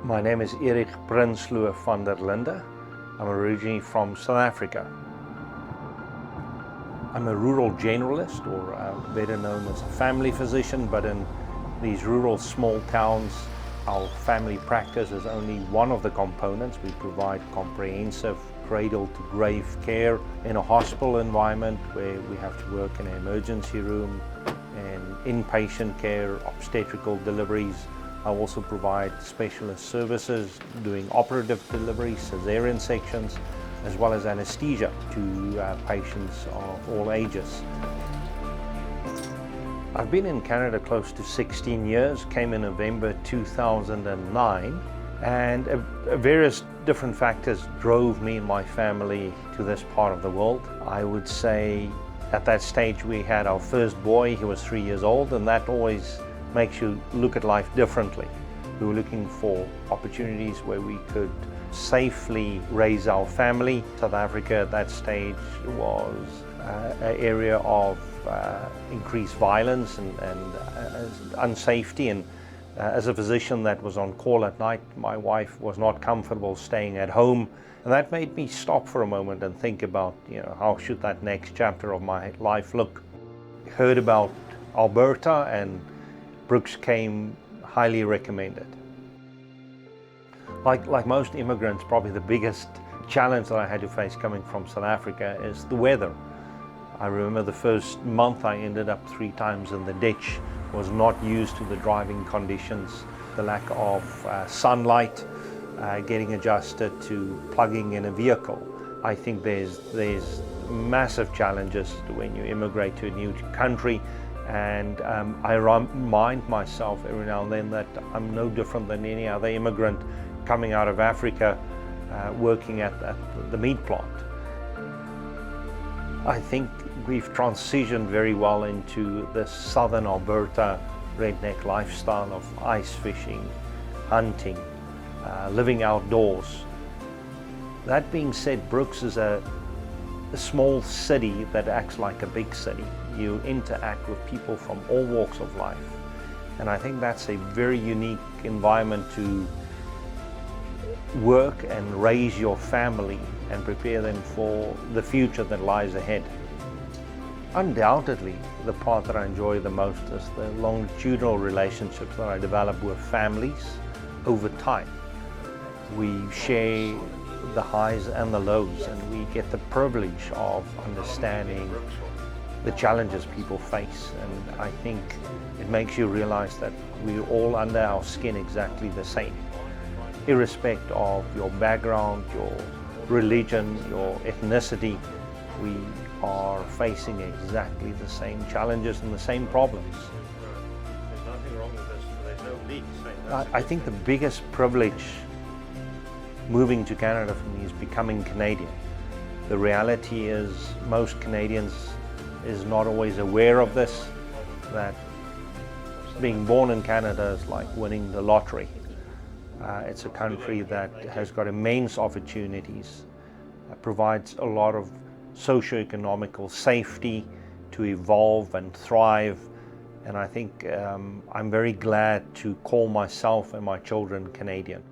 My name is Erich van der Linde. I'm originally from South Africa. I'm a rural generalist, or better known as a family physician, but in these rural small towns, our family practice is only one of the components. We provide comprehensive cradle-to-grave care in a hospital environment where we have to work in an emergency room and inpatient care, obstetrical deliveries. I also provide specialist services doing operative deliveries, cesarean sections, as well as anesthesia to patients of all ages. I've been in Canada close to 16 years, came in November 2009, and various different factors drove me and my family to this part of the world. I would say at that stage we had our first boy. He was 3 years old, and that always makes you look at life differently. We were looking for opportunities where we could safely raise our family. South Africa at that stage was an area of increased violence and unsafety, and as a physician that was on call at night, my wife was not comfortable staying at home, and that made me stop for a moment and think about, how should that next chapter of my life look. Heard about Alberta, and Brooks came highly recommended. Like most immigrants, probably the biggest challenge that I had to face coming from South Africa is the weather. I remember the first month I ended up 3 times in the ditch, was not used to the driving conditions, the lack of sunlight, getting adjusted to plugging in a vehicle. I think there's massive challenges when you immigrate to a new country, and I remind myself every now and then that I'm no different than any other immigrant coming out of Africa, working at the meat plant. I think we've transitioned very well into the southern Alberta redneck lifestyle of ice fishing, hunting, living outdoors. That being said, Brooks is a small city that acts like a big city. You interact with people from all walks of life, and I think that's a very unique environment to work and raise your family and prepare them for the future that lies ahead. Undoubtedly, the part that I enjoy the most is the longitudinal relationships that I develop with families over time. We share the highs and the lows, and we get the privilege of understanding the challenges people face, and I think it makes you realize that we're all under our skin exactly the same. Irrespective of your background, your religion, your ethnicity, we are facing exactly the same challenges and the same problems. There's nothing wrong with this, there's no leaks. I think the biggest privilege moving to Canada for me is becoming Canadian. The reality is most Canadians is not always aware of this, that being born in Canada is like winning the lottery. It's a country that has got immense opportunities, provides a lot of socio-economical safety to evolve and thrive, and I think I'm very glad to call myself and my children Canadian.